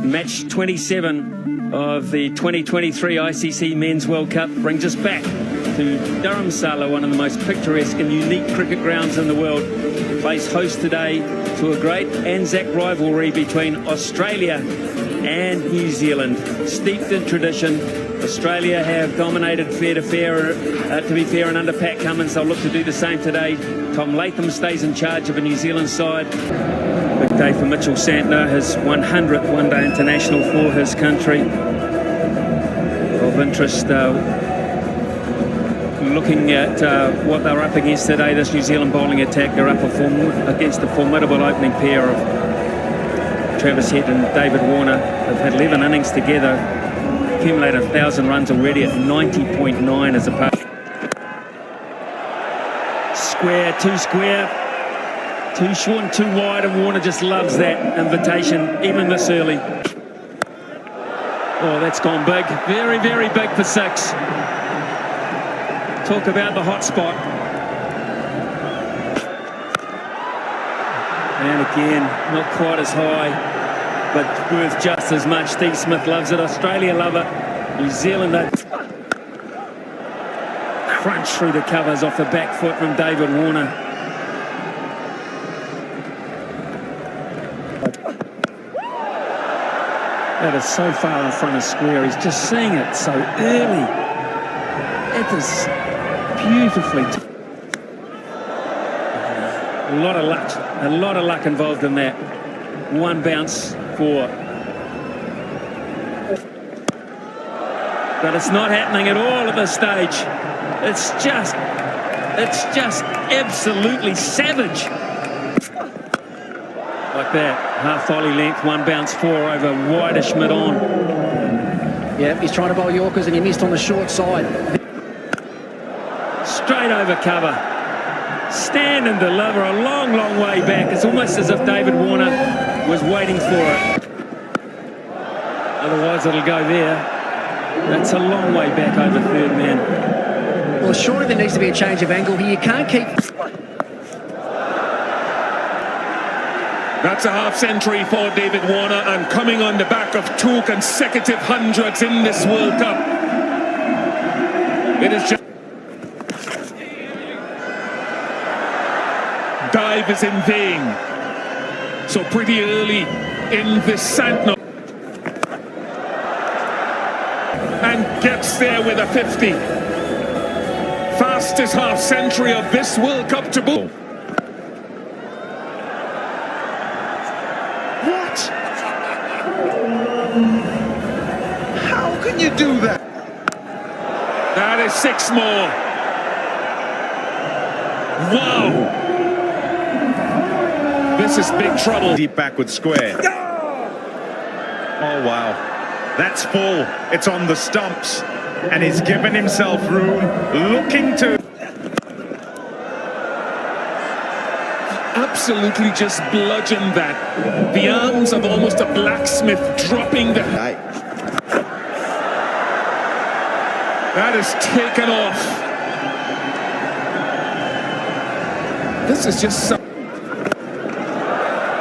Match 27 of the 2023 ICC Men's World Cup brings us back to Dharamsala, one of the most picturesque and unique cricket grounds in the world. Plays host today to a great Anzac rivalry between Australia and New Zealand. Steeped in tradition, Australia have dominated fair to fair, to be fair, and under Pat Cummins they'll look to do the same today. Tom Latham stays in charge of a New Zealand side. Big day for Mitchell Santner, his 100th one-day international for his country. Of interest, looking at what they're up against today, this New Zealand bowling attack, they're up against a formidable opening pair of Travis Head and David Warner. They've had 11 innings together, accumulated 1,000 runs already at 90.9 as a part. Square, too square, too short and too wide, and Warner just loves that invitation, even this early. Oh, that's gone big. Very, very big for 6. Talk about the hot spot. And again, not quite as high, but worth just as much. Steve Smith loves it. Australia love it. New Zealand, they crunch through the covers off the back foot from David Warner. That is so far in front of square. He's just seeing it so early. It is beautifully. A lot of luck involved in that. One bounce for. But it's not happening at all at this stage. It's just absolutely savage. Like that, half volley length, one bounce 4 over wideish mid-on. Yeah, he's trying to bowl Yorkers and he missed on the short side. Straight over cover. Stand and deliver a long, long way back. It's almost as if David Warner was waiting for it. Otherwise it'll go there. That's a long way back over third man. Well, surely there needs to be a change of angle here. You can't keep... That's a half-century for David Warner, and coming on the back of 2 consecutive hundreds in this World Cup. It is just... Dive is in vain. So pretty early in this Santner. And gets there with a 50. Fastest half-century of this World Cup to boot. What? How can you do that? That is 6 more. Wow. This is big trouble. Deep backward square. Oh, wow. That's full. It's on the stumps. And he's given himself room, looking to... Absolutely just bludgeoned that. The arms of almost a blacksmith dropping the... That is taken off. This is just so...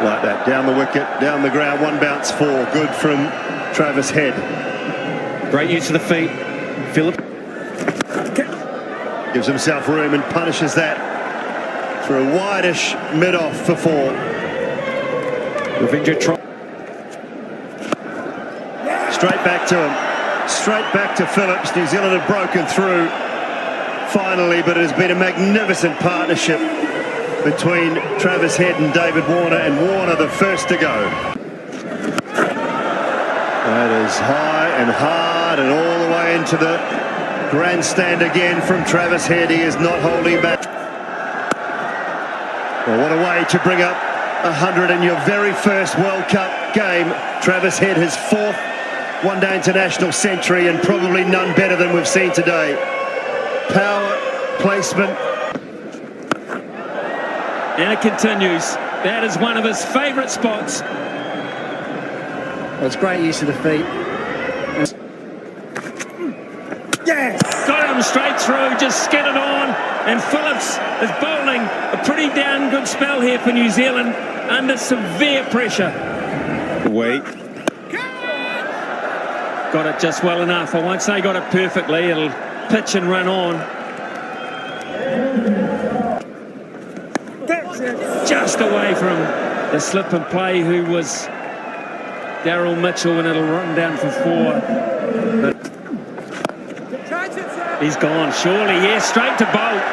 Like that, down the wicket, down the ground, one bounce 4. Good from Travis Head. Great use of the feet. Phillip gives himself room and punishes that for a wideish mid-off for 4. Ravindra Straight back to him. Straight back to Phillips. New Zealand have broken through finally, but it has been a magnificent partnership between Travis Head and David Warner, and Warner the first to go. That is high and hard and all the way into the grandstand again from Travis Head. He is not holding back. Well, what a way to bring up 100 in your very first World Cup game. Travis Head, his 4th one-day international century, and probably none better than we've seen today. Power, placement. And it continues. That is one of his favourite spots. Well, it's great use of the feet. Yes! Got him straight through, just skidded on, and Phillips is bowling a pretty damn good spell here for New Zealand under severe pressure. Wait. got it just well enough. I won't say got it perfectly. It'll pitch and run on. Just away from the slip and play, who was Daryl Mitchell, and it'll run down for 4. But he's gone, surely. Yes, straight to Bolt.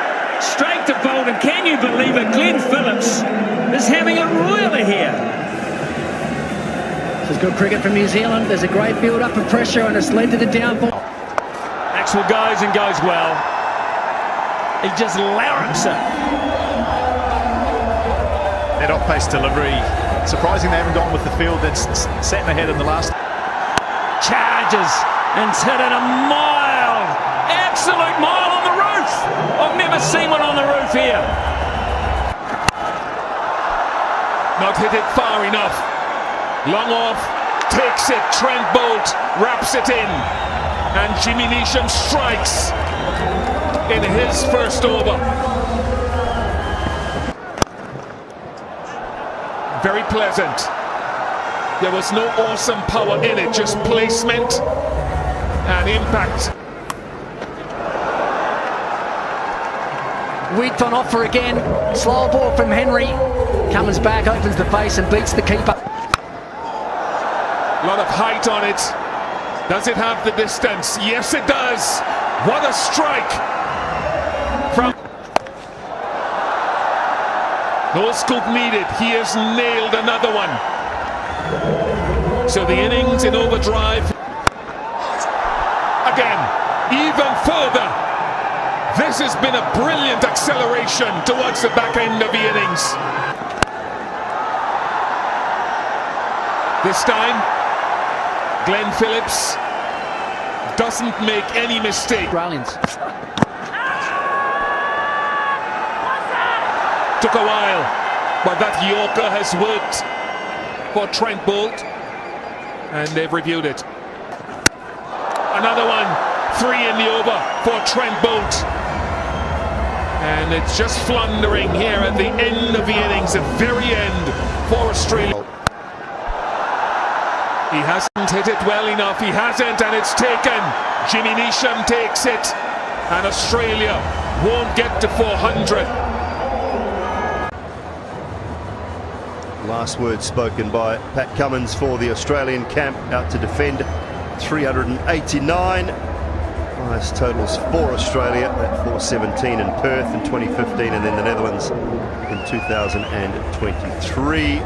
Straight to Bolt, and can you believe it? Glenn Phillips is having a roiler here. This is good cricket from New Zealand. There's a great build-up of pressure, and it's led to the downfall. Maxwell goes and goes well. He just larrups it. That off-pace delivery, surprising they haven't gone with the field that's sat ahead in the last. Charges and hit it a mile. Absolute mile on the roof. I've never seen one on the roof here. Not hit it far enough. Long off, takes it. Trent Bolt wraps it in. And Jimmy Neesham strikes in his first over. Very pleasant. There was no awesome power in it, just placement and impact. Width on offer again. Slow ball from Henry. Cummins back, opens the face and beats the keeper. A lot of height on it. Does it have the distance? Yes, it does. What a strike from... No scoop needed. He has nailed another one. So the innings in overdrive. Again, even further. This has been a brilliant acceleration towards the back end of the innings. This time, Glenn Phillips doesn't make any mistake. Australians. Took a while, but that Yorker has worked for Trent Bolt, and they've reviewed it. Another one, 3 in the over for Trent Bolt. And it's just floundering here at the end of the innings, the very end for Australia. He hasn't hit it well enough, he hasn't, and it's taken. Jimmy Neesham takes it, and Australia won't get to 400. Last words spoken by Pat Cummins for the Australian camp, out to defend 389. Highest totals for Australia at 417 in Perth in 2015, and then the Netherlands in 2023.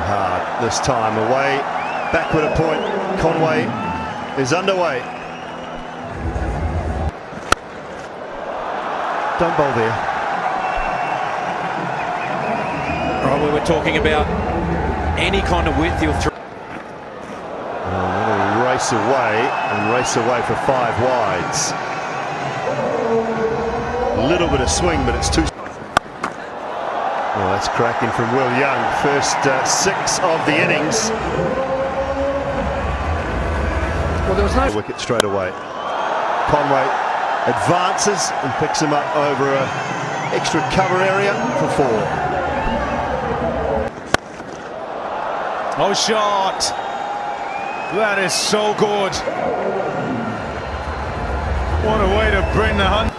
Hard this time, away, backward a point. Conway is underway. Don't bowl there. Right, we were talking about any kind of width you'll throw. A little race away for 5 wides. A little bit of swing, but it's too... Oh, that's cracking from Will Young. First 6 of the innings. Well, there was no wicket straight away. Conway advances and picks him up over a extra cover area for 4. Oh, shot. That is so good. What a way to bring the hunt.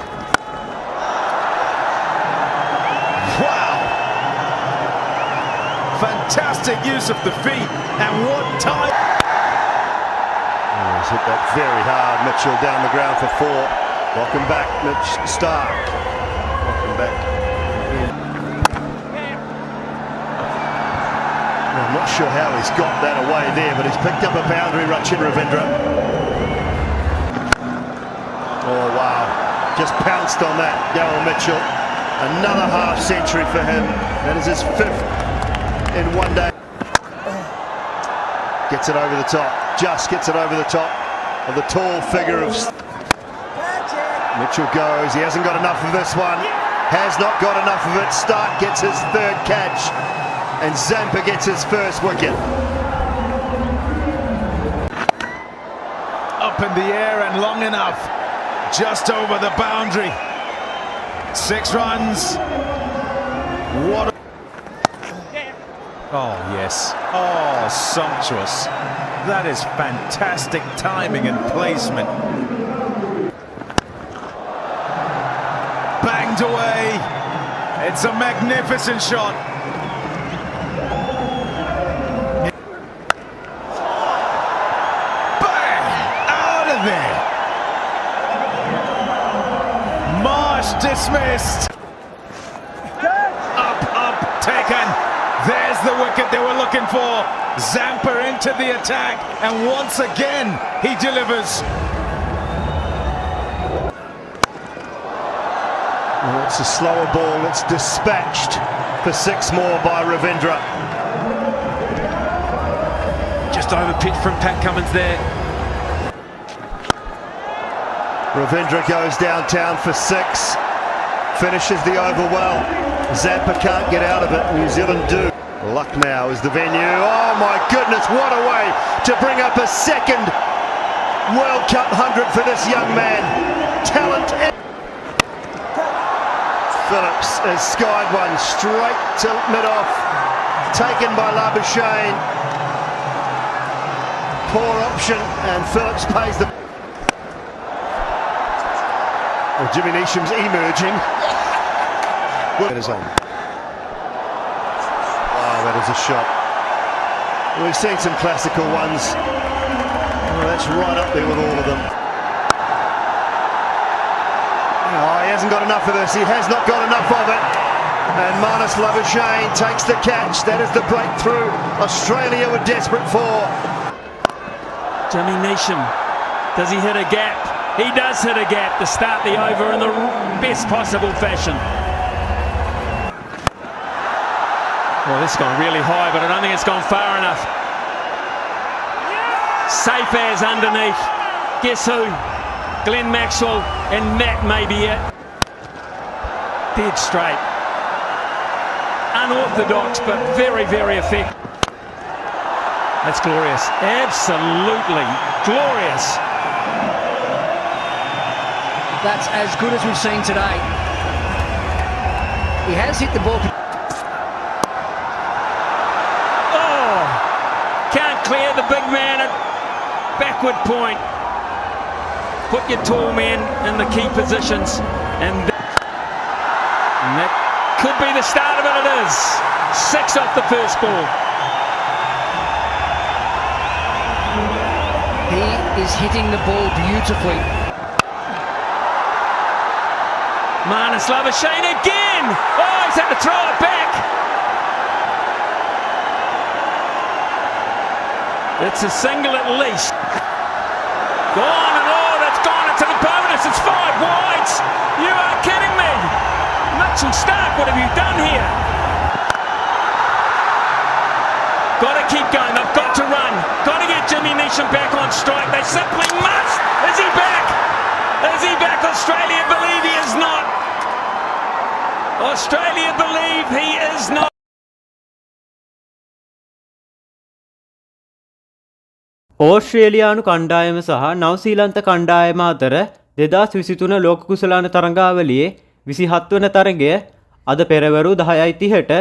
Wow. Fantastic use of the feet. And what time. Oh, he's hit that very hard. Mitchell down the ground for 4. Welcome back, Mitch Stark. Welcome back. I'm not sure how he's got that away there, but he's picked up a boundary, Rachin Ravindra. Oh, wow. Just pounced on that, Daryl Mitchell. Another half century for him. That is his 5th in 1 day. Gets it over the top. Just gets it over the top of the tall figure of... Mitchell goes. He hasn't got enough of this one. Has not got enough of it. Stark gets his 3rd catch. And Zampa gets his 1st wicket. Up in the air and long enough. Just over the boundary. 6 runs. What a... Oh, yes. Oh, sumptuous. That is fantastic timing and placement. Banged away. It's a magnificent shot. Bang! Out of there. Marsh dismissed. Up, taken. There's the wicket they were looking for. Zampa into the attack, and once again he delivers. Well, it's a slower ball. It's dispatched for 6 more by Ravindra. Just over pitch from Pat Cummins there. Ravindra goes downtown for 6. Finishes the over well. Zampa can't get out of it. New Zealand do. Lucknow is the venue. Oh my goodness, what a way to bring up a second World Cup 100 for this young man. Talent. Phillips has skied one straight to mid-off. Taken by Labuschagne. Poor option, and Phillips pays the... Well, Jimmy Neesham's emerging. It is on. Oh, that is a shot. We've seen some classical ones. Oh, that's right up there with all of them. Oh, he hasn't got enough of this. He has not got enough of it. And Marnus Labuschagne takes the catch. That is the breakthrough Australia were desperate for. Jimmy Neesham, does he hit a gap? He does hit a gap to start the over in the best possible fashion. Well, this has gone really high, but I don't think it's gone far enough. Safe as underneath. Guess who? Glenn Maxwell, and that may be it. Dead straight. Unorthodox, but very, very effective. That's glorious. Absolutely glorious. That's as good as we've seen today. He has hit the ball. Oh! Can't clear the big man at backward point. Put your tall men in the key positions, and that could be the start of it. It is 6 off the first ball. He is hitting the ball beautifully. Marnus Labuschagne again. Oh, he's had to throw it back. It's a single at least. Gone, and oh, that's gone into the bonus. It's 5 wides. You are kidding me. Mitchell Starc, what have you done here? Got to keep going. They've got to run. Got to get Jimmy Neesham back on strike. They simply must. Is he back? Is he back? Australia believe he is not. Australia believe he is not. ඕස්ට්‍රේලියානු කණ්ඩායම සහ නවසීලන්ත කණ්ඩායම අතර 2023 ලෝක කුසලාන තරඟාවලියේ 27 වන තරගය අද පෙරවරු 10:30ට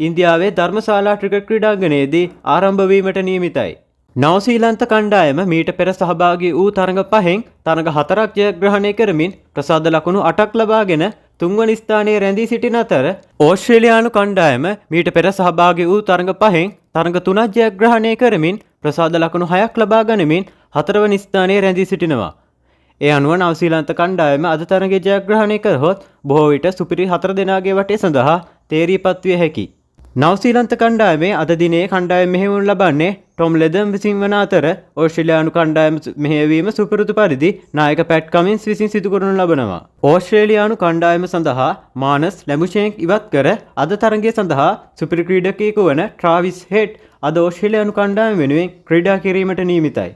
ඉන්දියාවේ ධර්මශාලා cricket ක්‍රීඩාංගණයේදී ආරම්භ වීමට නියමිතයි. නවසීලන්ත කණ්ඩායම මීට පෙර සහභාගී වූ තරඟ 5න් තරඟ 4ක් ජයග්‍රහණය කරමින් ප්‍රසාද ලකුණු 8ක් ලබාගෙන තුන්වන ස්ථානයේ රැඳී සිටින අතර ඕස්ට්‍රේලියානු කණ්ඩායම මීට පෙර සහභාගී වූ තරඟ 5න් තරඟ 3ක් ජයග්‍රහණය කරමින් ප්‍රසාද ලකුණු 6ක් ලබා ගනිමින් 4 වන ස්ථානයේ රැඳී සිටිනවා. ඒ අනුව නවසීලන්ත කණ්ඩායම අද තරගයේ ජයග්‍රහණය කරහොත් බොහෝ විට සුපිරි 4 දෙනාගේ වටේ සඳහා තේරීපත් විය හැකියි. නවසීලන්ත කණ්ඩායමේ අද දිනේ කණ්ඩායම මෙහෙයවනු ලබන්නේ ටොම් ලෙදම් විසින් වන අතර ඕස්ට්‍රේලියානු කණ්ඩායම මෙහෙයවීම සුපුරුදු පරිදි නායක පැට් කමින්ස් විසින් සිදු කරනු ලබනවා. ඕස්ට්‍රේලියානු කණ්ඩායම සඳහා මානස් ලැබුෂේන් ඉවත් කර අද තරගය සඳහා සුපිරි ක්‍රීඩකයෙකු වන ට්‍රාවිස් හෙඩ් අද ඕස්ට්‍රේලියානු කණ්ඩායම වෙනුවෙන් ක්‍රීඩා කිරීමට නියමිතයි.